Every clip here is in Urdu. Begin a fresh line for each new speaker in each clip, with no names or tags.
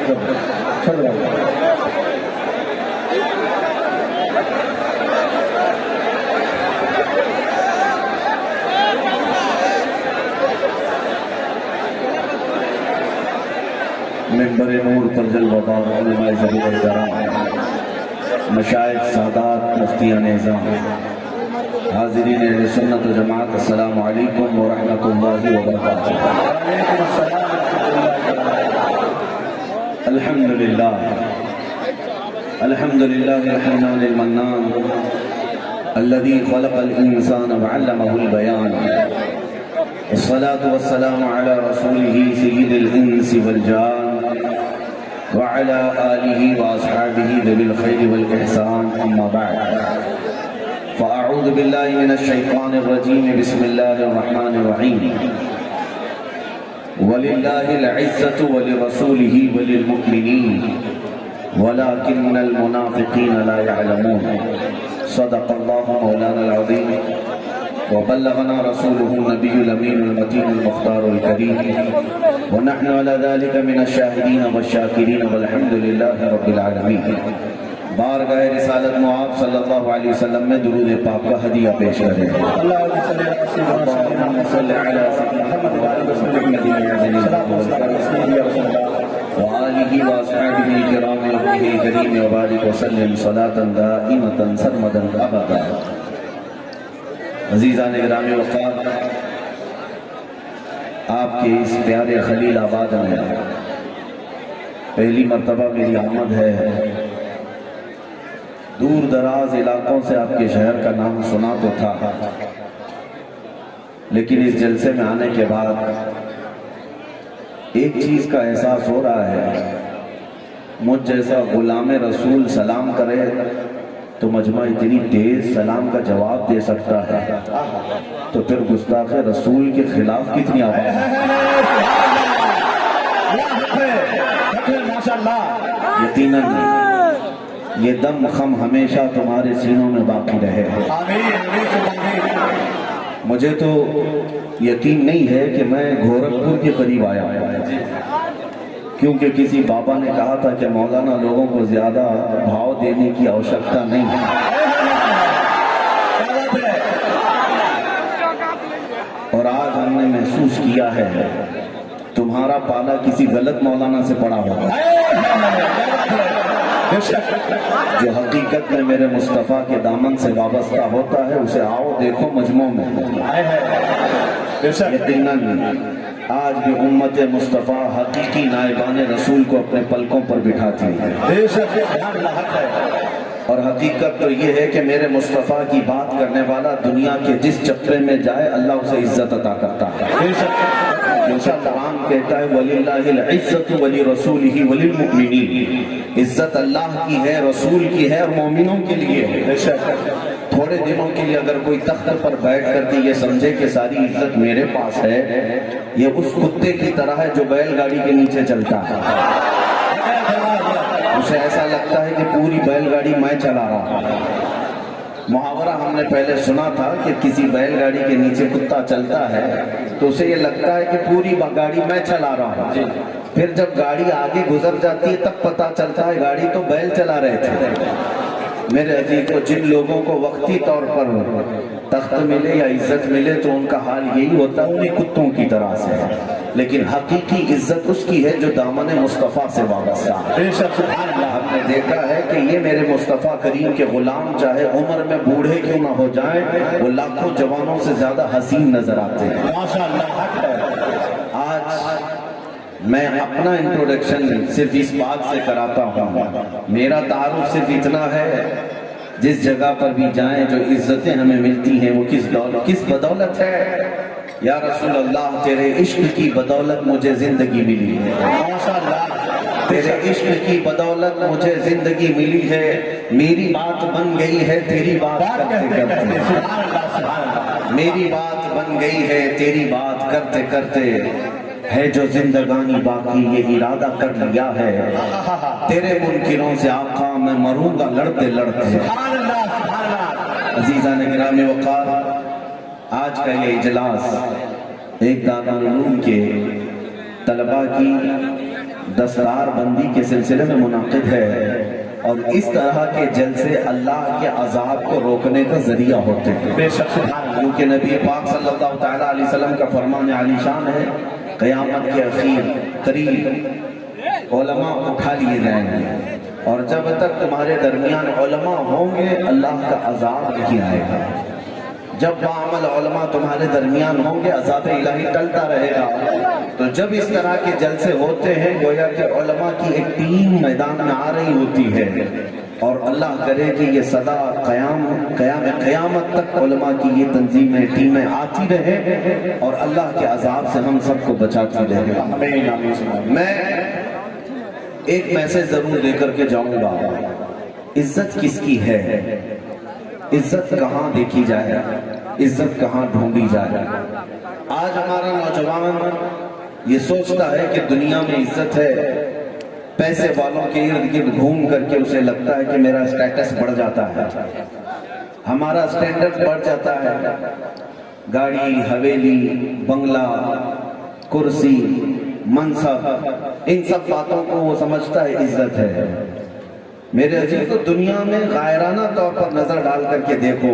منبر نور پر جلوہ علماء ذبیح کرام، مشائخ سادات، مفتیان نظام، حاضرین اہل سنت و جماعت، السلام علیکم ورحمۃ اللہ وبرکاتہ۔ الحمدللہ الحمدللہ الحنان المنان الذي خلق الانسان وعلمه البیان، الصلاة والسلام على رسوله سید الانس والجان وعلى آلہ واصحابہ ذوی الخیر والإحسان، اما بعد فاعوذ باللہ من الشیطان الرجیم، بسم اللہ الرحمن الرحیم۔ وَلِلَّهِ الْعِزَّةُ وَلِرَسُولِهِ وَلِلْمُؤْمِنِينَ وَلَكِنَّ الْمُنَافِقِينَ لَا يَعْلَمُونَ۔ صدق اللہ مولانا العظیم وبلغنا رسوله النبی الامین المتین المختار الکریم، ونحن على ذلك من الشاہدین والشاکرین والحمد للہ رب العالمین۔ بارگاہ رسالت معاب صلی اللہ علیہ وسلم میں درود پاک کا ہدیہ پیش کریں۔ اللہم صل علی محمد وآلہ واصحابہ الکرام وصحبہ الکریم وبارک وسلم صلاۃ دائمۃ سرمدا ابدا۔ عزیزان گرامی وقار، آپ کے اس پیارے خلیل آباد میں پہلی مرتبہ میری آمد ہے۔ دور دراز علاقوں سے آپ کے شہر کا نام سنا تو تھا، لیکن اس جلسے میں آنے کے بعد ایک چیز کا احساس ہو رہا ہے، مجھ جیسا غلام رسول سلام کرے تو مجمع اتنی تیز سلام کا جواب دے سکتا ہے، تو پھر گستاخ رسول کے خلاف کتنی آواز ہے۔ یقیناً یہ دم خم ہمیشہ تمہارے سینوں میں باقی رہے۔ مجھے تو یقین نہیں ہے کہ میں گورکھپور کے قریب آیا ہوں، کیونکہ کسی بابا نے کہا تھا کہ مولانا لوگوں کو زیادہ بھاؤ دینے کی آوشکتا نہیں ہے، اور آج ہم نے محسوس کیا ہے تمہارا پالا کسی غلط مولانا سے پڑا ہوگا، جو حقیقت میں میرے مصطفیٰ کے دامن سے وابستہ ہوتا ہے، اسے آؤ دیکھو مجموع میں۔ یقیناً آج بھی امت مصطفیٰ حقیقی نائبان رسول کو اپنے پلکوں پر بٹھاتی ہے، اور حقیقت تو یہ ہے کہ میرے مصطفیٰ کی بات کرنے والا دنیا کے جس چپے میں جائے اللہ اسے عزت عطا کرتا ہے۔ قرآن کہتا ہے وَلِلَّهِ الْعِزَّةُ وَلِرَسُولِهِ وَلِلْمُؤْمِنِينَ، عزت اللہ کی ہے، رسول کی ہے، اور مومنوں کے لیے ہے۔ تھوڑے دنوں کے لیے اگر کوئی تخت پر بیٹھ کر کے یہ سمجھے کہ ساری عزت میرے پاس ہے، یہ اس کتے کی طرح ہے جو بیل گاڑی کے نیچے چلتا ہے، اسے ایسا لگتا ہے کہ پوری بیل گاڑی میں چلا رہا ہوں۔ محاورہ ہم نے پہلے سنا تھا کہ کسی بیل گاڑی کے نیچے کتا چلتا ہے تو اسے یہ لگتا ہے کہ پوری گاڑی میں چلا رہا ہوں، پھر جب گاڑی آگے گزر جاتی ہے تب پتہ چلتا ہے گاڑی تو بیل چلا رہے تھے۔ میرے عزیز کو جن لوگوں کو وقتی طور پر تخت ملے یا عزت ملے تو ان کا حال یہی ہوتا ہے انہیں کتوں کی طرح سے، لیکن حقیقی عزت اس کی ہے جو دامن مصطفیٰ سے وابستہ ہے۔ ہم نے دیکھا ہے کہ یہ میرے مصطفیٰ کریم کے غلام چاہے عمر میں بوڑھے کیوں نہ ہو جائیں، وہ لاکھوں جوانوں سے زیادہ حسین نظر آتے ہیں۔ آج میں اپنا انٹروڈکشن صرف اس بات سے کراتا ہوں، میرا تعارف صرف اتنا ہے، جس جگہ پر بھی جائیں جو عزتیں ہمیں ملتی ہیں وہ کس بدولت ہے؟ یا رسول اللہ تیرے عشق کی بدولت مجھے زندگی ملی ہے، تیرے عشق کی بدولت مجھے زندگی ملی ہے، میری بات بن گئی ہے تیری بات کرتے کرتے، میری بات بن گئی ہے تیری بات کرتے کرتے، ہے جو زندگانی باقی یہ ارادہ کر لیا ہے، تیرے منکروں سے آقا میں مروں گا لڑتے لڑتے۔ عزیزان گرامی وقار، آج کا یہ اجلاس ایک دارالعلوم کے طلباء کی دستار بندی کے سلسلے میں منعقد ہے، اور اس طرح کے جلسے اللہ کے عذاب کو روکنے کا ذریعہ ہوتے ہیں۔
بے شک
کیونکہ نبی پاک صلی اللہ تعالیٰ علیہ وسلم کا فرمان عالی شان ہے، قیامت کے اخیر قریب علماء اٹھا لیے جائیں گے، اور جب تک تمہارے درمیان علماء ہوں گے اللہ کا عذاب نہیں آئے گا۔ جب بعمل علماء تمہارے درمیان ہوں گے عذاب الہی ٹلتا رہے گا۔ تو جب اس طرح کے جلسے ہوتے ہیں گویا کہ علماء کی ایک ٹیم میدان میں آ رہی ہوتی ہے، اور اللہ کرے کہ یہ صدا قیامت تک علماء کی یہ تنظیمیں ٹیمیں آتی رہے اور اللہ کے عذاب سے ہم سب کو بچاتی رہے۔ میں ایک میسج ضرور لے کر کے جاؤں گا، عزت کس کی ہے، عزت کہاں دیکھی جائے، عزت کہاں ڈھونڈی جائے۔ آج ہمارا نوجوان یہ سوچتا ہے کہ دنیا میں عزت ہے، پیسے والوں کے ارد گرد گھوم کر کے اسے لگتا ہے کہ میرا سٹیٹس بڑھ جاتا ہے، ہمارا سٹینڈرڈ بڑھ جاتا ہے، گاڑی، حویلی، بنگلہ، کرسی، منصب، ان سب باتوں کو وہ سمجھتا ہے عزت ہے۔ میرے عزیز تو دنیا میں غائرانہ طور پر نظر ڈال کر کے دیکھو،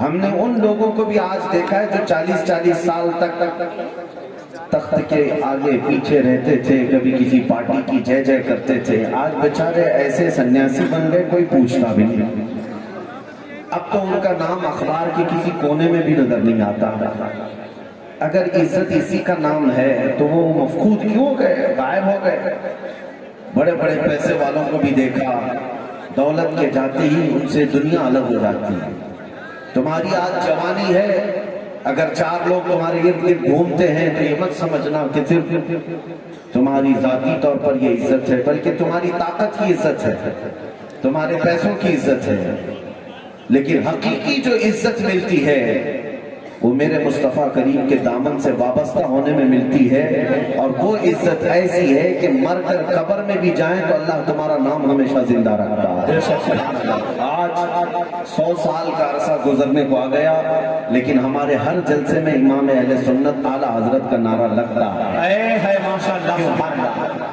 ہم نے ان لوگوں کو بھی آج دیکھا ہے جو 40 سال تک تخت کے آگے پیچھے رہتے تھے، کبھی کسی پارٹی کی جے جے کرتے تھے، آج بیچارے ایسے سنیاسی بن گئے کوئی پوچھتا بھی نہیں۔ اب تو ان کا نام اخبار کے کسی کونے میں بھی نظر نہیں آتا۔ اگر عزت اسی کا نام ہے تو وہ مفقود کیوں ہو گئے، غائب ہو گئے؟ بڑے بڑے پیسے والوں کو بھی دیکھا، دولت کے جاتے ہی ان سے دنیا الگ ہو جاتی ہے۔ تمہاری آج جوانی ہے، اگر 4 لوگ تمہارے ارد گرد گھومتے ہیں تو یہ مت سمجھنا کہ صرف تمہاری ذاتی طور پر یہ عزت ہے، بلکہ تمہاری طاقت کی عزت ہے، تمہارے پیسوں کی عزت ہے۔ لیکن حقیقی جو عزت ملتی ہے وہ میرے مصطفیٰ کریم کے دامن سے وابستہ ہونے میں ملتی ہے، اور وہ عزت ایسی ہے کہ مر کر قبر میں بھی جائیں تو اللہ تمہارا نام ہمیشہ زندہ رکھتا ہے۔ آج 100 سال کا عرصہ گزرنے کو آ گیا، لیکن ہمارے ہر جلسے میں امام اہل سنت اعلیٰ حضرت کا نعرہ لگتا ہے۔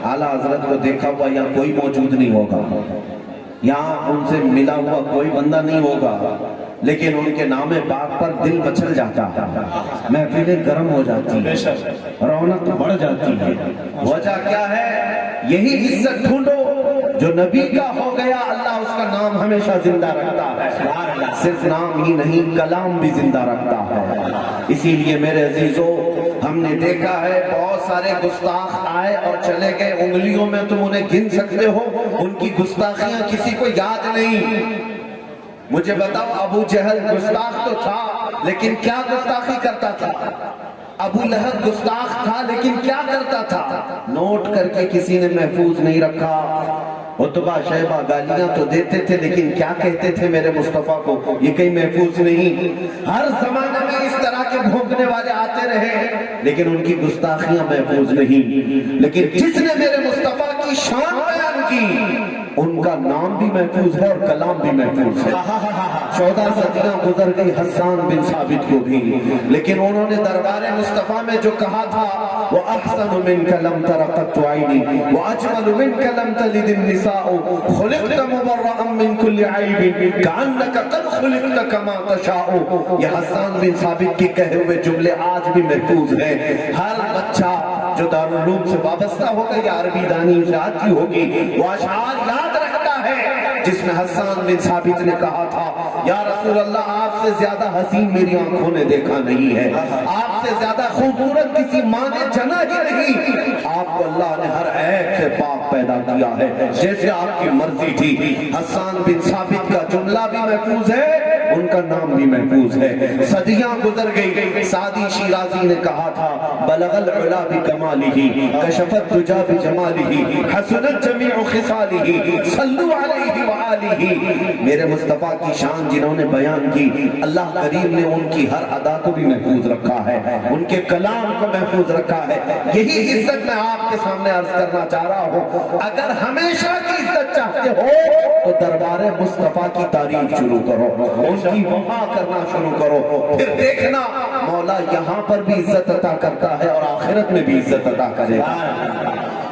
اعلیٰ حضرت کو دیکھا ہوا یہاں کوئی موجود نہیں ہوگا، یہاں ان سے ملا ہوا کوئی بندہ نہیں ہوگا، لیکن ان کے نام پاک پر دل مچل جاتا ہے، محفلیں گرم ہو جاتی ہیں، رونق بڑھ جاتی ہے۔ وجہ کیا ہے؟ یہی عزت ڈھونڈو جو نبی کا ہو گیا اللہ اس کا نام ہمیشہ زندہ رکھتا ہے، صرف نام ہی نہیں کلام بھی زندہ رکھتا ہے۔ اسی لیے میرے عزیزو ہم نے دیکھا ہے بہت سارے گستاخ آئے اور چلے گئے، انگلیوں میں تم انہیں گن سکتے ہو، ان کی گستاخیاں کسی کو یاد نہیں۔ مجھے بتاؤ ابو جہل گستاخ تو تھا لیکن کیا گستاخی کرتا تھا؟ ابو لہب گستاخ تھا لیکن کیا کرتا تھا؟ نوٹ کر کے کسی نے محفوظ نہیں رکھا۔ عتبہ شیبہ گالیاں تو دیتے تھے لیکن کیا کہتے تھے میرے مصطفیٰ کو؟ یہ کہیں محفوظ نہیں۔ ہر زمانے میں اس طرح کے بھونکنے والے آتے رہے لیکن ان کی گستاخیاں محفوظ نہیں۔ لیکن جس نے میرے مصطفیٰ کی شان بیان کی ان کا نام بھی محفوظ ہے اور کلام بھی محفوظ ہے۔ 14 صدیاں گزر گئی حسان بن ثابت کو بھی، لیکن انہوں نے دربار مصطفیٰ میں جو کہا تھا وَأَحْسَنُ مِنْكَ لَمْ تَرَ قَطُّ عَيْنِي وَأَجْمَلُ مِنْكَ لَمْ تَلِدِ النِّسَاءُ خُلِقْتَ مُبَرَّأً مِنْ كُلِّ عَيْبٍ كَأَنَّكَ قَدْ خُلِقْتَ كَمَا تَشَاءُ۔ یہ حسان بن ثابت کے کہے ہوئے جملے آج بھی محفوظ ہیں۔ ہر بچہ جو دارالعلوم سے وابستہ ہوگا یا عربی دانی سے آتی ہوگی وہ اشعار یاد رکھتا ہے جس میں حسان بن ثابت نے کہا تھا یا رسول اللہ آپ سے زیادہ حسین میری آنکھوں نے دیکھا نہیں ہے، آپ سے زیادہ خوبصورت کسی ماں نے جنا ہی نہیں، آپ کو اللہ نے ہر عیب سے پاک پیدا کیا ہے جیسے آپ کی مرضی تھی۔ حسان بن ثابت کا جملہ بھی محفوظ ہے، ان کا نام بھی محفوظ ہے۔ صدیاں گزر گئی، سعدی شیرازی نے کہا تھا بلغ العلا بکمالہ کشف الدجا بجمالہ حسنت جمیع خصالہ صلو علیہ وآلہ۔ میرے مصطفیٰ کی شان جنہوں نے بیان کی اللہ کریم نے ان کی ہر ادا کو بھی محفوظ رکھا ہے، ان کے کلام کو محفوظ رکھا ہے۔ یہی عزت میں آپ کے سامنے عرض کرنا چاہ رہا ہوں، اگر ہمیشہ کی عزت چاہتے ہو تو دربار مصطفیٰ کی تعریف شروع کرو، ان کی وفا کرنا شروع کرو، پھر دیکھنا مولا یہاں پر بھی عزت عطا کرتا ہے اور آخرت میں بھی عزت عطا کرے گا۔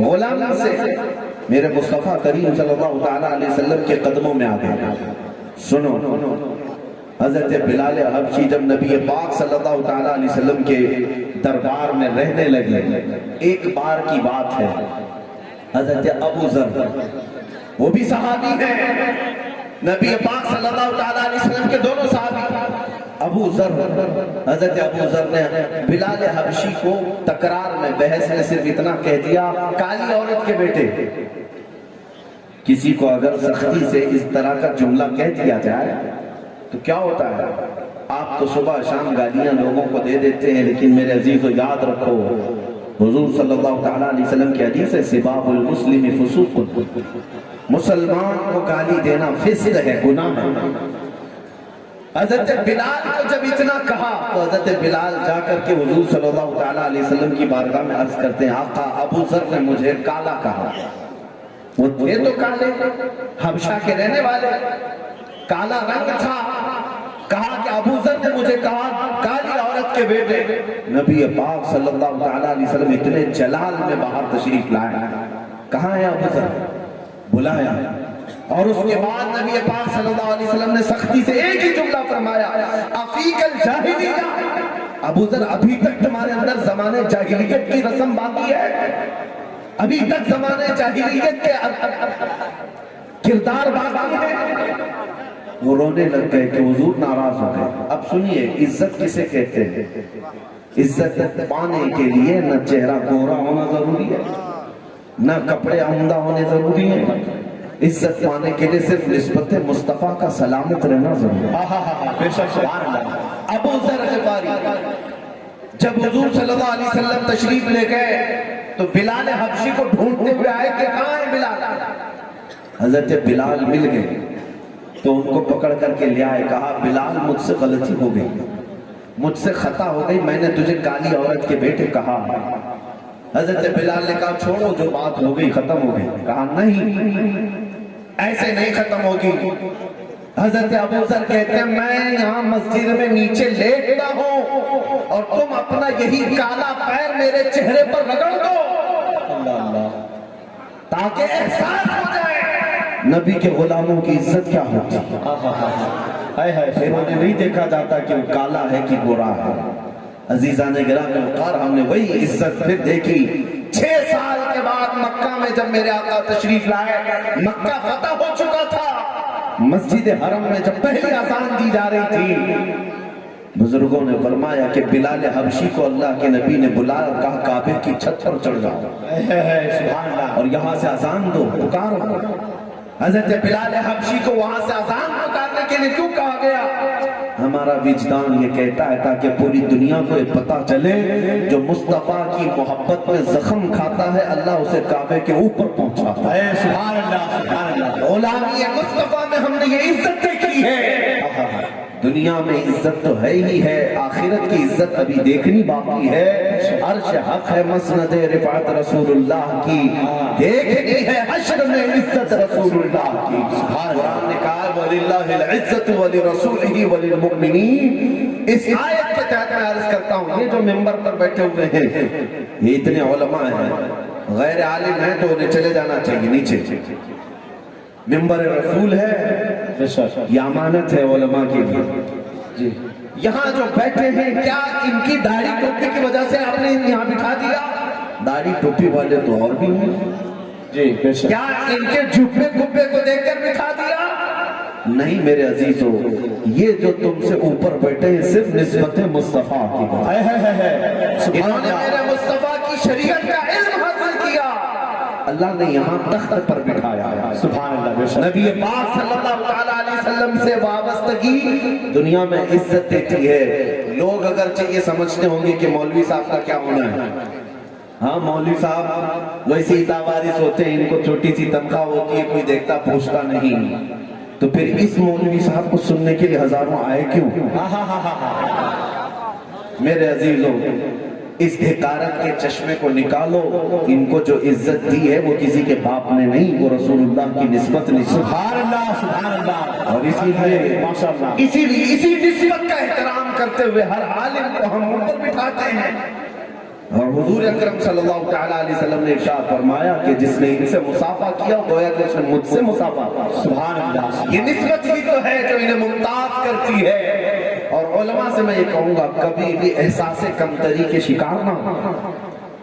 غلام سے میرے مصطفیٰ کریم صلی اللہ تعالیٰ علیہ وسلم کے قدموں میں آ گئے. سنو، حضرت بلال حبشی جب نبی پاک صلی اللہ تعالیٰ علیہ وسلم کے دربار میں رہنے لگے، ایک بار کی بات ہے، حضرت ابو ذر وہ بھی صحابی ہیں، نبی پاک صلی اللہ تعالیٰ علیہ وسلم کے دونوں صحابی. ابو ذر، حضرت ابو ذر نے بلال حبشی کو تکرار میں، بحث میں صرف اتنا کہہ دیا، کالی عورت کے بیٹے. کسی کو اگر سختی سے اس طرح کا جملہ کہہ دیا جائے تو کیا ہوتا ہے؟ آپ تو صبح شام گالیاں لوگوں کو دے دیتے ہیں، لیکن میرے عزیزو یاد رکھو، حضور صلی اللہ تعالیٰ علیہ وسلم کی حدیث ہے، سباب المسلم فسوق، مسلمان کو گالی دینا فسق ہے، گناہ ہے. حضرت بلال کو جب اتنا کہا تو حضرت بلال جا کر کے حضور صلی اللہ تعالیٰ علیہ وسلم کی بارگاہ میں عرض کرتے ہیں، آقا ابو ذر نے مجھے کالا کہا. وہ تھے تو کالے، حبشہ کے رہنے والے، کالا رنگ تھا. کہا کہ ابو ذر نے مجھے کہا کالی عورت کے بیٹے. نبی پاک صلی اللہ تعالیٰ علیہ وسلم اتنے جلال میں باہر تشریف لائے. کہاں ہے ابو ذر؟ بلایا. اور اس کے بعد نبی پاک صلی اللہ علیہ وسلم نے سختی سے ایک ہی جملہ فرمایا، افیک الجاہلیہ، ابو ذر ابھی تک تمہارے اندر زمانے جاہلیت کی رسم باقی ہے، ابھی تک زمانے جاہلیت کے کردار باقی ہے. وہ رونے لگ گئے کہ حضور ناراض ہو گئے. اب سنیے، عزت کسے کہتے ہیں؟ عزت پانے کے لیے نہ چہرہ گورا ہونا ضروری ہے، نہ کپڑے عمدہ ہونے ضروری ہیں. عزت پانے کے لیے صرف نسبت مصطفیٰ کا سلامت رہنا ضروری ہے. ابو ذر غفاری جب حضور صلی اللہ علیہ وسلم تشریف لے گئے تو بلال حبشی کو ڈھونڈتے ہوئے آئے کہ کہاں ہے بلال؟ حضرت بلال مل گئے تو ان کو پکڑ کر کے لے آئے. کہا بلال مجھ سے غلطی ہو گئی، مجھ سے خطا ہو گئی، میں نے تجھے کالی عورت کے بیٹے کہا. حضرت بلال نے کہا چھوڑو، جو بات ہو گئی ختم ہو گئی. کہا نہیں، ایسے نہیں ختم ہوگی. حضرت ابو ذر کہتے ہیں میں یہاں مسجد میں نیچے لیٹتا ہوں اور تم اپنا یہی کالا پیر میرے چہرے پر رگڑ دو تاکہ احساس ہو جائے نبی کے غلاموں کی عزت کیا ہوتی ہے. پھر انہیں نہیں دیکھا جاتا کہ وہ کالا ہے کہ گورا ہے. عزیزان گرامی وقار، ہم نے وہی عزت پھر دیکھی 6 سال کے بعد مکہ میں جب میرے آقا تشریف لائے. مکہ فتح ہو چکا تھا. مسجد حرم میں جب پہلی اذان دی جا رہی تھی، بزرگوں نے فرمایا کہ بلال حبشی کو اللہ کے نبی نے بلایا اور کہا کعبے کی چھت پر چڑھ جاؤ اور یہاں سے اذان دو، پکارو. حضرت بلال حبشی کو وہاں سے اذان پکارنے کے لیے کیوں کہا گیا؟ ہمارا وجدان یہ کہتا ہے تاکہ پوری دنیا کو یہ پتا چلے جو مصطفیٰ کی محبت میں زخم کھاتا ہے اللہ اسے کعبے کے اوپر پہنچاتا ہے. سبحان اللہ، سبحان اللہ. غلامی مصطفیٰ میں ہم نے یہ عزت دیکھی ہے. دنیا میں عزت تو ہے ہی ہے، آخرت کی عزت ابھی دیکھنی باقی ہے. عرش حق ہے، مسند رفعت رسول اللہ کی دیکھنی ہے، حشر میں عزت رسول اللہ کی. قرآن نے کہا وَلِلَّهِ الْعِزَّةُ وَلِرَسُولِهِ وَلِلْمُؤْمِنِينَ. اس آیت کے تحت میں عرض کرتا ہوں، یہ جو ممبر پر بیٹھے ہوئے ہیں یہ اتنے علماء ہیں، غیر عالم ہیں تو انہیں چلے جانا چاہیے نیچے. ممبر رسول ہے، یہ امانت ہے علماء کی بھی. یہاں جو بیٹھے ہیں کیا ان کی داڑھی ٹوپی کی وجہ سے آپ نے یہاں بٹھا دیا؟ داڑھی ٹوپی والے تو اور بھی ہیں جی. کیا ان کے جھپے گھپے کو دیکھ کر بٹھا دیا؟ نہیں میرے عزیزو، یہ جو تم سے اوپر بیٹھے ہیں صرف نسبت مصطفیٰ کی بات. انہوں نے میرے مصطفیٰ کی شریعت کا علم حاصل کیا، اللہ نے یہاں تخت پر بٹھایا. سبحان اللہ. نبی پاک صلی اللہ علیہ وسلم سے وابستگی دنیا میں عزت دیتی ہے. لوگ اگرچہ یہ سمجھتے ہوں گے کہ مولوی صاحب کا کیا ہونا ہے، ہاں مولوی صاحب ویسے ہی تاوارث ہوتے ہیں، ان کو چھوٹی سی تنخواہ ہوتی ہے، کوئی دیکھتا پوچھتا نہیں. تو پھر اس مولوی صاحب کو سننے کے لیے ہزاروں آئے کیوں؟ میرے عزیزوں، اس حقارت کے چشمے کو نکالو. ان کو جو عزت دی ہے وہ کسی کے باپ نے نہیں، وہ رسول اللہ کی نسبت نہیں. سبحان اللہ، سبحان اللہ. اور اسی لیے ماشاءاللہ اسی نسبت کا احترام کرتے ہوئے ہر عالم کو ہم اوپر بٹھاتے ہیں. اور حضور اکرم صلی اللہ تعالیٰ علیہ وسلم نے ارشاد فرمایا کہ جس نے ان سے مصافحہ کیا گویا کہ اس نے مجھ سے مصافحہ. سبحان اللہ. یہ نسبت ہی تو ہے جو انہیں ممتاز کرتی ہے. اور علماء سے میں یہ کہوں گا کبھی بھی احساس کمتری کے شکار نہ ہو.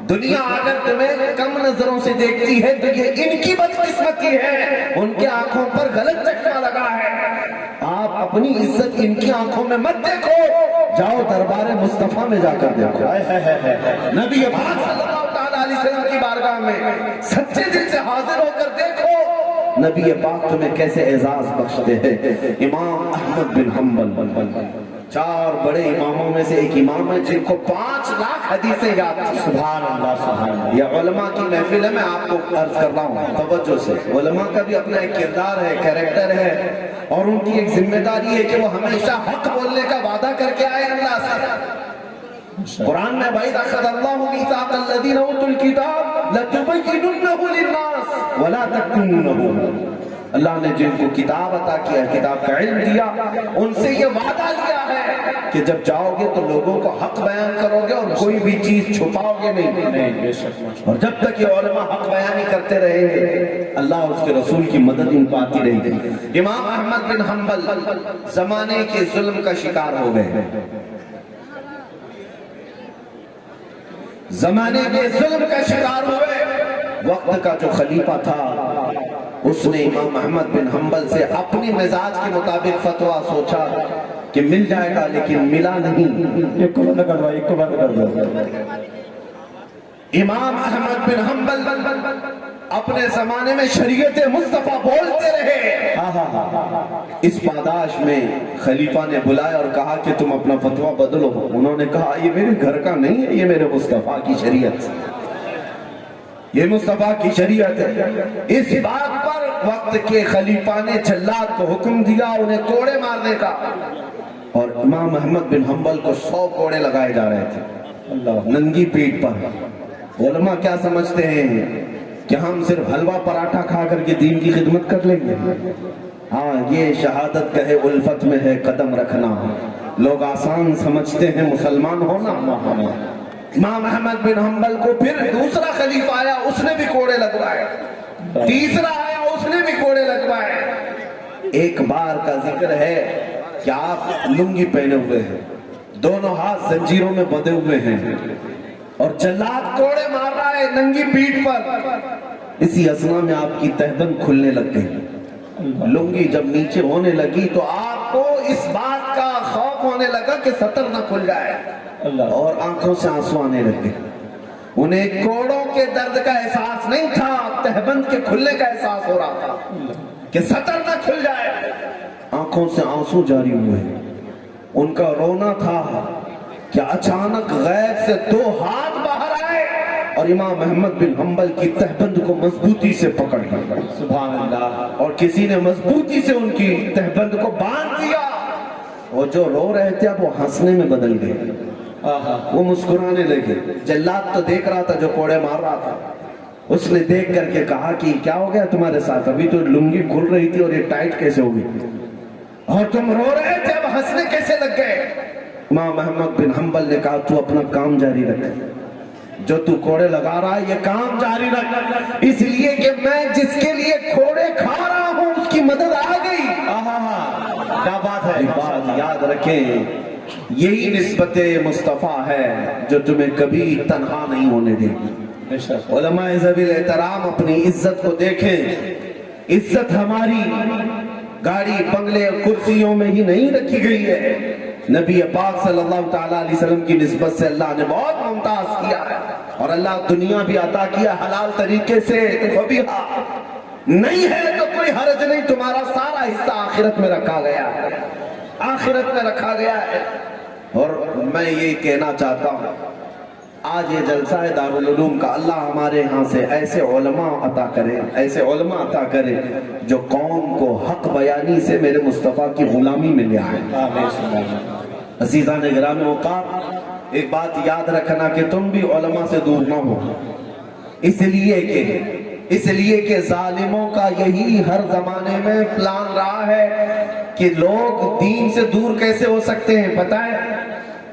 دنیا اگر تمہیں کم نظروں سے دیکھتی ہے تو یہ ان کی بدقسمتی ہے. ان کے آنکھوں پر غلط چکما لگا ہے. آپ اپنی عزت ان کی آنکھوں میں مت دیکھو. جاؤ دربار مصطفیٰ میں جا کر دیکھو. نبی پاک صلی اللہ تعالیٰ علیہ وسلم کی بارگاہ میں سچے دل سے حاضر ہو کر دیکھو نبی پاک تمہیں کیسے اعزاز بخشتے ہیں. امام احمد بن حنبل 4 بڑے اماموں میں سے ایک امام ہے جن کو 5 لاکھ حدیثیں یاد تھی. سبحان اللہ سبحان اللہ. یہ علماء کی محفل ہے. میں آپ کو عرض کر رہا ہوں توجہ سے. علماء کا بھی اپنا ایک کردار ہے, کیریکٹر ہے, اور ان کی ایک ذمہ داری ہے کہ وہ ہمیشہ حق بولنے کا وعدہ کر کے آئے اللہ سے. قرآن میں وَإِذْ أَخَذَ اللَّهُ مِيثَاقَ الَّذِينَ أُوتُوا الْكِتَابَ لَتُبَيِّنُنَّهُ لِلنَّاسِ وَلَا تَكْتُمُونَهُ. اللہ نے جن کو کتاب عطا کیا, کتاب کا علم دیا, ان سے یہ وعدہ لیا ہے کہ جب جاؤ گے تو لوگوں کو حق بیان کرو گے اور کوئی بھی چیز چھپاؤ گے نہیں. اور جب تک یہ علماء حق بیانی کرتے رہیں گے اللہ اور اس کے رسول کی مدد ان کو آتی رہے گی. امام احمد بن حنبل زمانے کے ظلم کا شکار ہو گئے. زمانے کے ظلم کا شکار ہوئے. وقت کا جو خلیفہ تھا اس نے امام احمد بن حنبل سے اپنی مزاج کے مطابق فتویٰ سوچا کہ مل جائے گا, لیکن ملا نہیں. ایک کو بند کر دو, ایک کو بند کر دو. امام احمد بن حنبل اپنے زمانے میں شریعت مصطفیٰ بولتے رہے. اس پاداش میں خلیفہ نے بلایا اور کہا کہ تم اپنا فتویٰ بدلو. انہوں نے کہا یہ میرے گھر کا نہیں ہے, یہ میرے مصطفیٰ کی شریعت, یہ مصطفیٰ کی شریعت ہے. اس بات پر وقت کے خلیفہ نے جلاد کو حکم دیا انہیں کوڑے مارنے کا, اور امام احمد بن حنبل کو 100 کوڑے لگائے جا رہے تھے ننگی پیٹ پر. علماء کیا سمجھتے ہیں کہ ہم صرف حلوہ پراٹھا کھا کر کے دین کی خدمت کر لیں گے؟ ہاں, یہ شہادت کہے الفت میں ہے قدم رکھنا. لوگ آسان سمجھتے ہیں مسلمان ہونا. امام احمد بن حنبل کو پھر دوسرا خلیفہ آیا, اس نے بھی کوڑے لگوائے. تیسرا آیا, اس نے بھی کوڑے لگوائے. ایک بار کا ذکر ہے کہ آپ لنگی پہنے ہوئے ہیں, دونوں ہاتھ زنجیروں میں بندھے ہوئے ہیں, اور جلاد کوڑے مار رہا ہے ننگی پیٹھ پر. اسی اثنا میں آپ کی تہبند کھلنے لگ گئی. لنگی جب نیچے ہونے لگی تو آپ کو اس بات کا خوف ہونے لگا کہ سطر نہ کھل جائے, اور آنکھوں سے آنسو آنے لگے. انہیں کوڑوں کے درد کا احساس نہیں تھا, تہبند کے کھلنے کا احساس ہو رہا تھا کہ سطر نہ کھل جائے. آنکھوں سے آنسو جاری ہوئے. ان کا رونا تھا کہ اچانک غیب سے 2 ہاتھ باہر آئے اور امام احمد بن حنبل کی تہبند کو مضبوطی سے پکڑ لیا. سبحان اللہ. اور کسی نے مضبوطی سے ان کی تہبند کو باندھ دیا. وہ جو رو رہے تھے اب وہ ہنسنے میں بدل گئے, وہ مسکرانے لگے. جلاد تو دیکھ رہا تھا جو کوڑے مار رہا تھا. اس نے دیکھ کر کے کہا کہ کیا ہو گیا تمہارے ساتھ, ابھی تو لنگی کھل رہی تھی اور یہ ٹائٹ کیسے ہو گئی, اور تم رو رہے تھے اب ہنسنے کیسے لگ گئے؟ امام احمد بن حنبل نے کہا تو اپنا کام جاری رکھ, جو تو کوڑے لگا رہا ہے یہ کام جاری رکھ, اس لیے کہ میں جس کے لیے کوڑے کھا رہا ہوں اس کی مدد آ گئی. کیا بات ہے. بات یاد رکھیں, یہی نسبت مصطفیٰ ہے جو تمہیں کبھی تنہا نہیں ہونے دے گی. علماء ذوی الاحترام اپنی عزت کو دیکھیں. عزت ہماری گاڑی بنگلے کرسیوں میں ہی نہیں رکھی گئی ہے. نبی پاک صلی اللہ تعالیٰ علیہ وسلم کی نسبت سے اللہ نے بہت ممتاز کیا ہے, اور اللہ دنیا بھی عطا کیا حلال طریقے سے. وہ بھی نہیں ہے تو کوئی حرج نہیں, تمہارا سارا حصہ آخرت میں رکھا گیا ہے, آخرت میں رکھا گیا ہے. اور میں یہ کہنا چاہتا ہوں آج یہ جلسہ ہے دارالعلوم کا, اللہ ہمارے ہاں سے ایسے علماء عطا کرے, ایسے علماء عطا کرے جو قوم کو حق بیانی سے میرے مصطفیٰ کی غلامی میں لے آئے. عزیزان گرامی وقار, ایک بات یاد رکھنا کہ تم بھی علماء سے دور نہ ہو, اس لیے کہ ظالموں کا یہی ہر زمانے میں پلان رہا ہے کہ لوگ دین سے دور کیسے ہو سکتے ہیں. پتہ ہے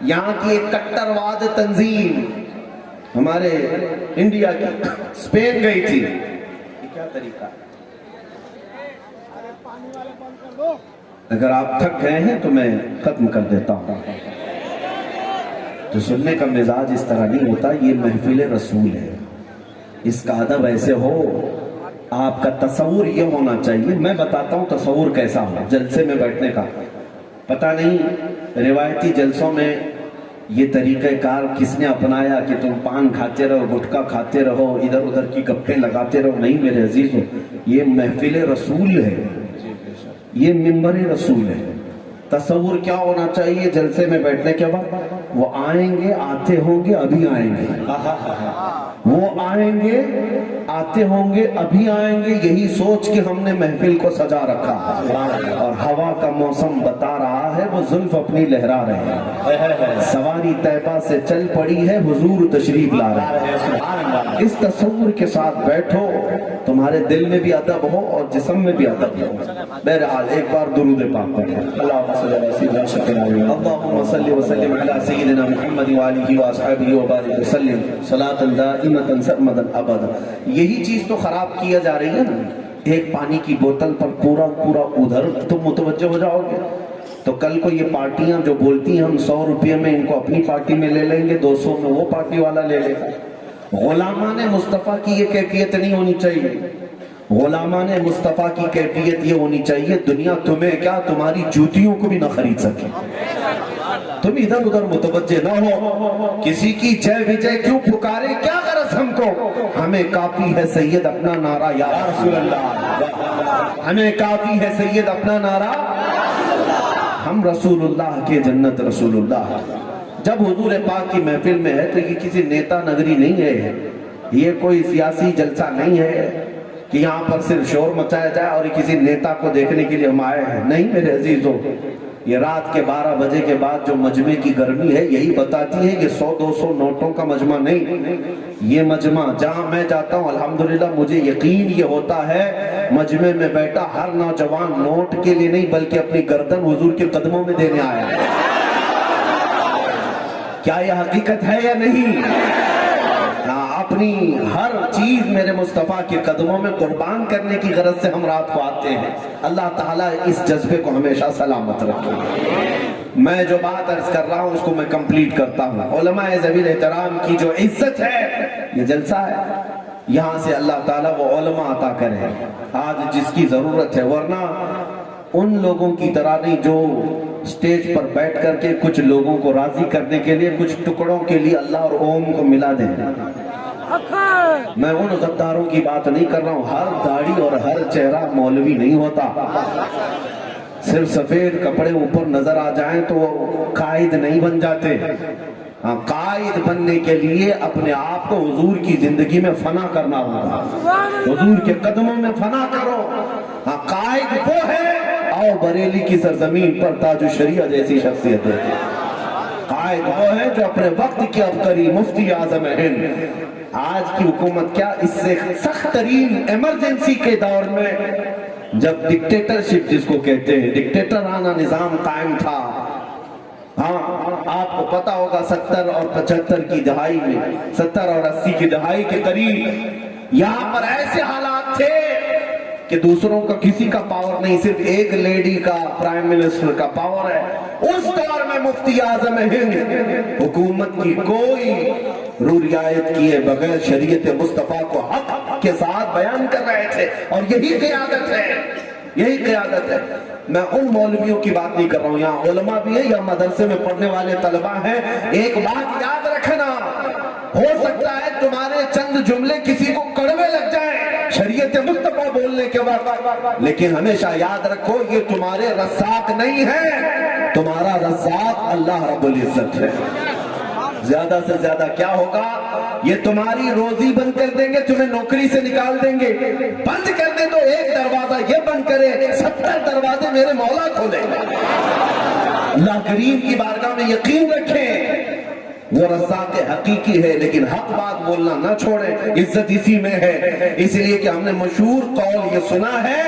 یہاں کی ایک کٹر واد تنظیم ہمارے انڈیا کی اسپین گئی تھی. کیا طریقہ ہے؟ اگر آپ تھک گئے ہیں تو میں ختم کر دیتا ہوں. تو سننے کا مزاج اس طرح نہیں ہوتا. یہ محفل رسول ہے. اس کا ادب ایسے ہو, آپ کا تصور یہ ہونا چاہیے. میں بتاتا ہوں تصور کیسا ہو جلسے میں بیٹھنے کا. پتہ نہیں روایتی جلسوں میں یہ طریقہ کار کس نے اپنایا کہ تم پان کھاتے رہو, گٹکا کھاتے رہو, ادھر ادھر کی گپیں لگاتے رہو. نہیں میرے عزیزو, یہ محفل رسول ہے, یہ منبر رسول ہے. تصور کیا ہونا چاہیے جلسے میں بیٹھنے کے بعد؟ وہ آئیں گے, آتے ہوں گے, ابھی آئیں گے. وہ آئیں گے, آتے ہوں گے, ابھی آئیں گے. یہی سوچ کے ہم نے محفل کو سجا رکھا. اور ہوا کا موسم بتا رہا ہے وہ زلف اپنی لہرا رہے ہیں. سواری طیبہ سے چل پڑی ہے, حضور تشریف لا رہے ہیں. اس تصور کے ساتھ بیٹھو, تمہارے دل میں بھی ادب ہو اور جسم میں بھی ادب ہو. بہرحال ایک بار درود پاک پڑھیں. اللہم صلی وسلم علی سیدنا محمد وآلہ وآصحابہ وبارک وسلم صلاۃ دائمۃ سرمدا ابدا. یہی چیز تو خراب کیا جا رہی ہے نا. ایک پانی کی بوتل پر پورا ادھر تم متوجہ ہو جاؤ گے تو کل کو یہ پارٹیاں جو بولتی ہیں ہم 100 روپے میں ان کو اپنی پارٹی میں لے لیں گے, 200 میں وہ پارٹی والا لے لے گا. غلامان مصطفیٰ کی یہ کیفیت نہیں ہونی چاہیے. غلامان مصطفیٰ کی کیفیت یہ ہونی چاہیے, دنیا تمہیں کیا تمہاری جوتیوں کو بھی نہ خرید سکے. تم ادھر ادھر متوجہ نہ ہو. کسی کی جے وجے کیوں پکارے, کیا غرض ہم کو؟ ہمیں کافی ہے سید اپنا نعرہ یا رسول اللہ. ہمیں کافی ہے سید اپنا نعرہ. ہم رسول اللہ کے جنت رسول اللہ. جب حضور پاک کی محفل میں ہے تو یہ کسی نیتا نگری نہیں ہے, یہ کوئی سیاسی جلسہ نہیں ہے کہ یہاں پر صرف شور مچایا جائے اور کسی نیتا کو دیکھنے کے لیے ہم آئے ہیں. نہیں میرے عزیزو, یہ رات کے 12 بجے کے بعد جو مجمع کی گرمی ہے یہی بتاتی ہے کہ 100-200 نوٹوں کا مجمع نہیں. یہ مجمع جہاں میں جاتا ہوں الحمدللہ مجھے یقین یہ ہوتا ہے مجمع میں بیٹھا ہر نوجوان نوٹ کے لیے نہیں بلکہ اپنی گردن حضور کے قدموں میں دینے آیا ہے. کیا یہ حقیقت ہے یا نہیں؟ اپنی ہر چیز میرے مصطفیٰ کے قدموں میں قربان کرنے کی غرض سے ہم رات کو آتے ہیں. اللہ تعالیٰ اس جذبے کو ہمیشہ سلامت رکھے. میں جو بات عرض کر رہا ہوں اس کو میں کمپلیٹ کرتا ہوں. علماء ذوی احترام کی جو عزت ہے, یہ جلسہ ہے, یہاں سے اللہ تعالیٰ وہ علماء عطا کرے آج جس کی ضرورت ہے. ورنہ ان لوگوں کی طرح نہیں جو سٹیج پر بیٹھ کر کے کچھ لوگوں کو راضی کرنے کے لیے کچھ ٹکڑوں کے لیے اللہ اور اوم کو ملا دیں. میں ان غداروں کی بات نہیں کر رہا ہوں. ہر داڑھی اور ہر چہرہ مولوی نہیں ہوتا. صرف سفید کپڑے اوپر نظر آ جائیں تو وہ قائد نہیں بن جاتے. قائد بننے کے لیے اپنے آپ کو حضور کی زندگی میں فنا کرنا ہوگا. حضور کے قدموں میں فنا کرو. قائد وہ ہے, آؤ بریلی کی سرزمین پر تاج الشریعہ جیسی شخصیت ہے. قائد وہ ہے جو اپنے وقت کے عبقری مفتی اعظم ہند. آج کی حکومت کیا اس سے سخت ترین ایمرجنسی کے دور میں جب ڈکٹیٹرشپ جس کو کہتے ہیں ڈکٹیٹرانہ نظام قائم تھا. ہاں آپ کو پتا ہوگا 70 اور 75 کی دہائی میں 70 اور 80 کی دہائی کے قریب یہاں پر ایسے حالات تھے کہ دوسروں کا کسی کا پاور نہیں, صرف ایک لیڈی کا پرائم منسٹر کا پاور ہے. اس دور میں مفتی اعظم ہند حکومت کی کوئی رعایت کیے بغیر شریعت مصطفیٰ کو حق کے ساتھ بیان کر رہے تھے. اور یہی قیادت ہے, یہی قیادت ہے. میں ان مولویوں کی بات نہیں کر رہا ہوں, یہاں علماء بھی ہیں, یہاں مدرسے میں پڑھنے والے طلباء ہیں. ایک بات یاد رکھنا, ہو سکتا ہے تمہارے چند جملے کسی کو کڑوے لگ جائیں شریعت مصطفیٰ بولنے کے وقت, لیکن ہمیشہ یاد رکھو یہ تمہارے رزاق نہیں ہے, تمہارا رزاق اللہ رب العزت ہے. زیادہ سے زیادہ کیا ہوگا, یہ تمہاری روزی بند کر دیں گے, تمہیں نوکری سے نکال دیں گے. بند کر دیں تو ایک دروازہ یہ بند کرے, 70 دروازے میرے مولا کھولے. اللہ کریم کی بارگاہ میں یقین رکھیں, وہ رزاق حقیقی ہے, لیکن حق بات بولنا نہ چھوڑیں. عزت اسی میں ہے. اس لیے کہ ہم نے مشہور قول یہ سنا ہے,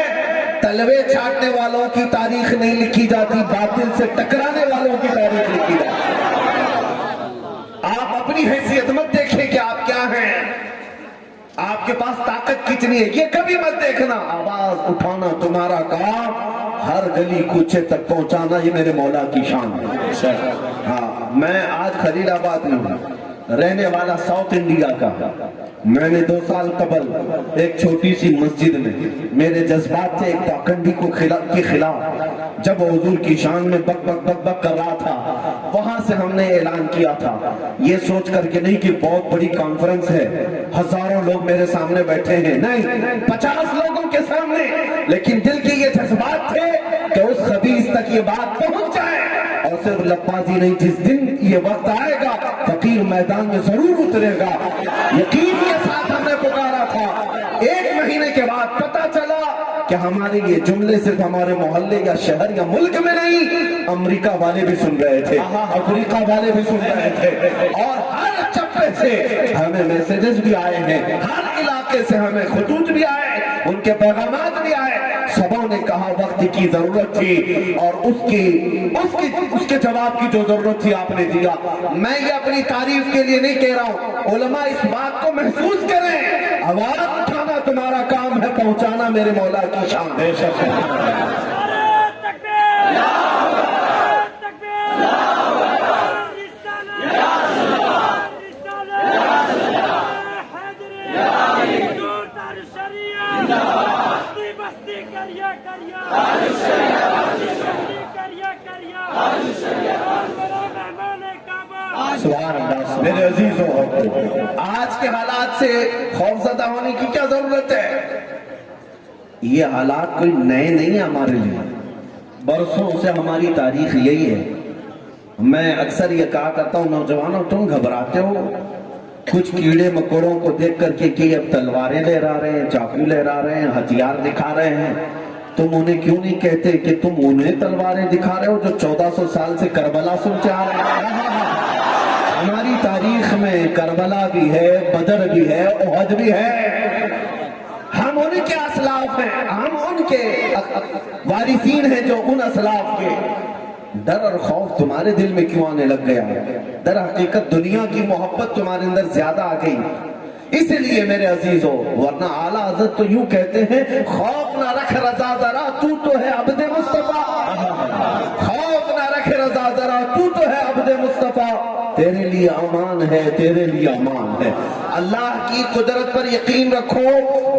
تلوے چھاٹنے والوں کی تاریخ نہیں لکھی جاتی, باطل سے ٹکرانے والوں کی تاریخ لکھی جاتی. آپ اپنی حیثیت مت دیکھیں. پوچھے کہ آپ کیا ہیں، آپ کے پاس طاقت کتنی ہے، یہ کبھی مت دیکھنا. آواز اٹھانا تمہارا کام، ہر گلی کوچے تک پہنچانا یہ میرے مولا کی شان ہے. ہاں میں آج خلیل آباد میں ہوں، رہنے والا ساؤتھ انڈیا کا. میں نے 2 سال قبل ایک چھوٹی سی مسجد میں میرے جذبات تھے ایک پاکنڈی کے خلاف، جب وہ حضور کی شان میں بک بک بک بک کر رہا تھا، وہاں سے ہم نے اعلان کیا تھا، یہ سوچ کر کے نہیں کہ بہت بڑی کانفرنس ہے، ہزاروں لوگ میرے سامنے بیٹھے ہیں، نہیں 50 لوگوں کے سامنے، لیکن دل کے یہ جذبات تھے کہ اس خبیث تک یہ بات پہنچ جائے. اور صرف لفاظی نہیں، جس دن یہ وقت آئے گا فقیر میدان میں ضرور اترے گا. یقین کے ساتھ ہم نے پکارا تھا. 1 مہینے کے بعد پتا چلا کہ ہمارے یہ جملے صرف ہمارے محلے یا شہر یا ملک میں نہیں، امریکہ والے بھی سن رہے تھے، افریقہ والے بھی سن رہے تھے، اور ہر چپے سے ہمیں میسیجز بھی آئے ہیں، ہر علاقے سے ہمیں خطوط بھی آئے، ان کے پیغامات بھی آئے. سبوں نے کہا وقت کی ضرورت تھی اور اس کے جواب کی جو ضرورت تھی آپ نے دیا. میں یہ اپنی تعریف کے لیے نہیں کہہ رہا ہوں، علماء اس بات کو محسوس کریں، آواز اٹھانا تمہارا کام ہے، پہنچانا میرے مولا کی شان ہے. میرے عزیزوں، آج کے حالات سے خوفزدہ ہونے کی کیا ضرورت ہے؟ یہ حالات کوئی نئے نہیں ہیں ہمارے لیے، برسوں سے ہماری تاریخ یہی ہے. میں اکثر یہ کہا کرتا ہوں، نوجوانوں تم گھبراتے ہو کچھ کیڑے مکوڑوں کو دیکھ کر کے کہ اب تلواریں لے رہے ہیں، چاقو لے رہے ہیں، ہتھیار دکھا رہے ہیں. تم انہیں کیوں نہیں کہتے کہ تم انہیں تلواریں دکھا رہے ہو جو 1400 سال سے کربلا سنتے آ رہے ہیں؟ ہماری تاریخ میں کربلا بھی ہے، بدر بھی ہے، احد بھی ہے. ہم ان کے اسلاف ہیں، ہم ان کے وارثین ہیں جو ان اسلاف کے. ڈر اور خوف تمہارے دل میں کیوں آنے لگ گیا؟ در حقیقت دنیا کی محبت تمہارے اندر زیادہ آ گئی. اس لیے میرے عزیزوں، ورنہ اعلیٰ حضرت تو یوں کہتے ہیں، خوف نہ رکھ رضا ذرا تو ہے عبد مصطفیٰ. خوف نہ رکھ رضا ذرا تو ہے عبد مصطفیٰ. تیرے لیے امان ہے، تیرے لیے امان ہے. اللہ کی قدرت پر یقین رکھو،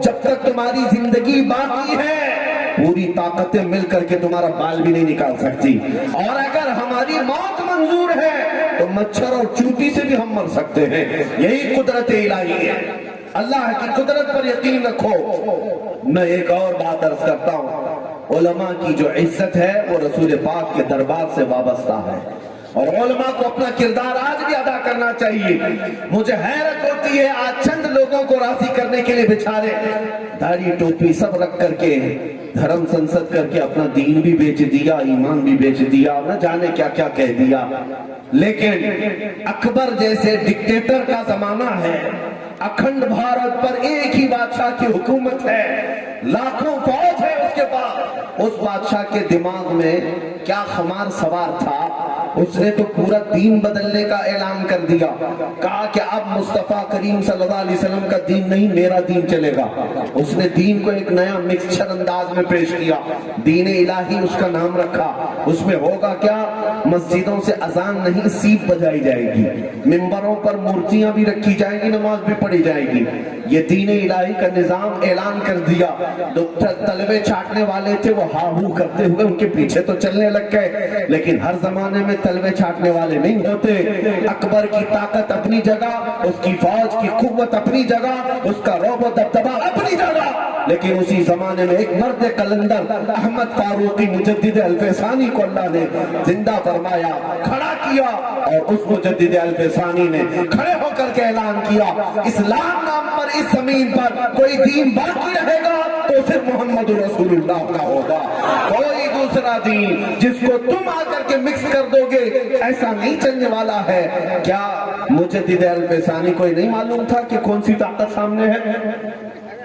جب تک تمہاری زندگی باقی ہے پوری طاقتیں مل کر کے تمہارا بال بھی نہیں نکال سکتی. اور اگر ہماری موت منظور ہے تو مچھر اور چونٹی سے بھی ہم مر سکتے ہیں. یہی قدرت الہی ہے. اللہ کی قدرت پر یقین رکھو. میں ایک اور بات عرض کرتا ہوں، علماء کی جو عزت ہے وہ رسول پاک کے دربار سے وابستہ ہے، اور علماء کو اپنا کردار آج بھی ادا کرنا چاہیے. مجھے حیرت ہوتی ہے، آج چند لوگوں کو راضی کرنے کے لیے بیچارے داڑھی ٹوپی سب رکھ کر کے دھرم سنسد کر کے اپنا دین بھی بیچ دیا، ایمان بھی بیچ دیا، نہ جانے کیا کیا کہہ دیا. لیکن اکبر جیسے ڈکٹیٹر کا زمانہ ہے، اکھنڈ بھارت پر ایک ہی بادشاہ کی حکومت ہے، لاکھوں فوج ہے اس کے پاس. اس بادشاہ کے دماغ میں کیا خمار سوار تھا، اس نے تو پورا دین بدلنے کا اعلان کر دیا. کہا کہ اب مصطفیٰ کریم صلی اللہ علیہ وسلم کا دین نہیں، میرا دین چلے گا. اس نے دین کو ایک نیا مکسچر انداز میں پیش کیا، دین الہی اس کا نام رکھا. اس میں ہوگا کیا؟ مسجدوں سے اذان نہیں، سیپ بجائی جائے گی، منبروں پر مورتیاں بھی رکھی جائیں گی، نماز بھی پڑھی جائے گی. یہ دین الہی کا نظام اعلان کر دیا. تلوے چھاٹنے والے تھے وہ ہا ہو کرتے ہوئے ان کے پیچھے تو چلنے لگ گئے، لیکن ہر زمانے میں تلوے چھاٹنے والے نہیں ہوتے. اکبر کی طاقت اپنی جگہ، اس کی فوج کی قوت اپنی جگہ، اس کا رعب و دبدبہ اپنی جگہ. لیکن اسی زمانے میں ایک مرد قلندر احمد فاروقی مجدد الفسانی کو اللہ نے زندہ فرمایا، کھڑا کیا، اور اس مجدد الفسانی نے کھڑے ہو کر کے اعلان کیا، اسلام نام پر اس زمین پر کوئی دین باقی رہے گا تو صرف محمد رسول اللہ کا ہوگا. کوئی دوسرا دین جس کو تم آ کر کے مکس کر دو گے ایسا نہیں چلنے والا ہے. کیا مجدد الفسانی کو نہیں معلوم تھا کہ کون سی طاقت سامنے ہے؟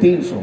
300।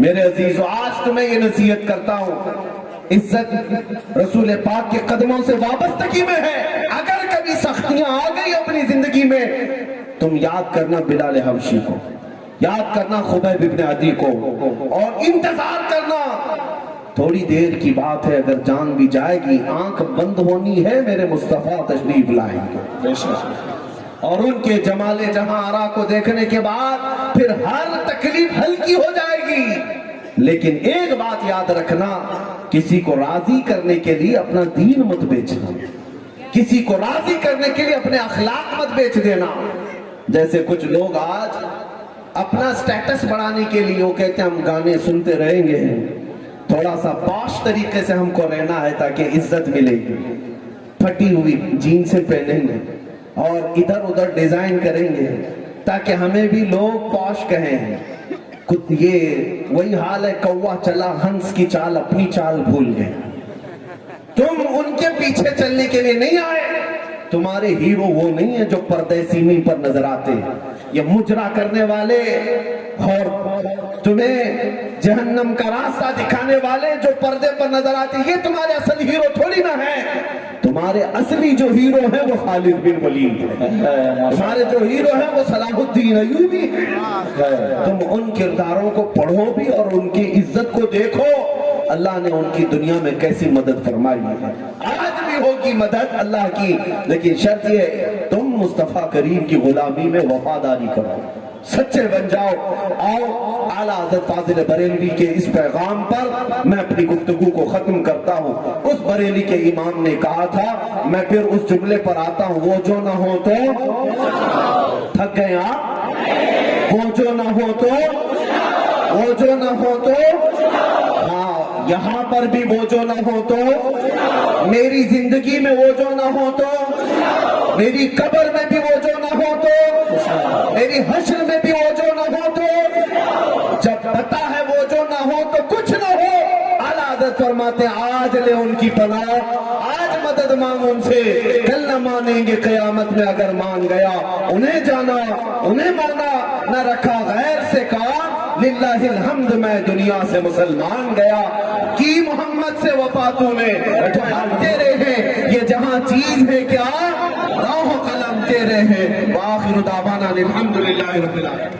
میرے عزیزو، آج تمہیں یہ نصیحت کرتا ہوں، عزت رسول پاک کے قدموں سے وابستگی میں ہے۔ اگر کبھی سختیاں آ گئی اپنی زندگی میں، تم یاد کرنا بلال حبشی کو، یاد کرنا خبیب ابن عدی کو، اور انتظار کرنا۔ تھوڑی دیر کی بات ہے، اگر جان بھی جائے گی، آنکھ بند ہونی ہے، میرے مصطفیٰ تشریف لائیں گے، اور ان کے جمال جہاں آرا کو دیکھنے کے بعد پھر ہر تکلیف ہلکی ہو جائے گی۔ لیکن ایک بات یاد رکھنا، کسی کو راضی کرنے کے لیے اپنا دین مت بیچنا، کسی کو راضی کرنے کے لیے اپنے اخلاق مت بیچ دینا۔ جیسے کچھ لوگ آج اپنا سٹیٹس بڑھانے کے لیے وہ کہتے ہیں ہم گانے سنتے رہیں گے، تھوڑا سا پاش طریقے سے ہم کو رہنا ہے تاکہ عزت ملے گی، پھٹی ہوئی جینسیں پہنیں گے اور ادھر ادھر ڈیزائن کریں گے تاکہ ہمیں بھی لوگ پاش کہیں۔ یہ وہی حال ہے، کوا چلا ہنس کی چال، اپنی چال بھول گئے۔ تم ان کے پیچھے چلنے کے لیے نہیں آئے، تمہارے ہیرو وہ نہیں ہیں جو پردے سیمی پر نظر آتے، یہ مجرا کرنے والے اور تمہیں جہنم کا راستہ دکھانے والے جو پردے پر نظر آتے، یہ تمہارے اصل ہیرو تھوڑی نہ ہیں۔ تمہارے اصلی جو ہیرو ہیں وہ خالد بن ولید ہے، تمہارے جو ہیرو ہیں وہ صلاح الدین ایوبی ہے۔ تم ان کرداروں کو پڑھو بھی اور ان کی عزت کو دیکھو، اللہ نے ان کی دنیا میں کیسی مدد فرمائی ہے۔ آج بھی ہوگی مدد اللہ کی، لیکن شرط یہ تم مصطفیٰ کریم کی غلامی میں وفاداری کرو، سچے بن جاؤ۔ آؤ اعلیٰ حضرت فاضل بریلوی کے اس پیغام پر میں اپنی گفتگو کو ختم کرتا ہوں۔ اس بریلی کے امام نے کہا تھا، میں پھر اس جملے پر آتا ہوں، وہ جو نہ ہو تو تھک گئے آپ، وہ جو نہ ہو تو، وہ جو نہ ہو تو، ہاں یہاں پر بھی وہ جو نہ ہو تو، میری زندگی میں وہ جو نہ ہو تو، میری قبر میں بھی وہ جو نہ ہو تو، میری حشر میں بھی وہ جو نہ ہو تو، جب پتا ہے وہ جو نہ ہو تو کچھ نہ ہو۔ اعلیٰ حضرت فرماتے آج لے ان کی پناہ، آج مدد مانگ ان سے، کل نہ مانیں گے قیامت میں اگر مان گیا۔ انہیں جانا انہیں مانا، نہ رکھا غیر سے کام، للہ الحمد میں دنیا سے مسلمان گیا۔ کی محمد سے وفا تو نے جو ہم تیرے ہیں، یہ جہاں چیز ہے کیا، راہ و قلم تیرے ہیں۔ وآخر دعوانا الحمدللہ رب العالمین۔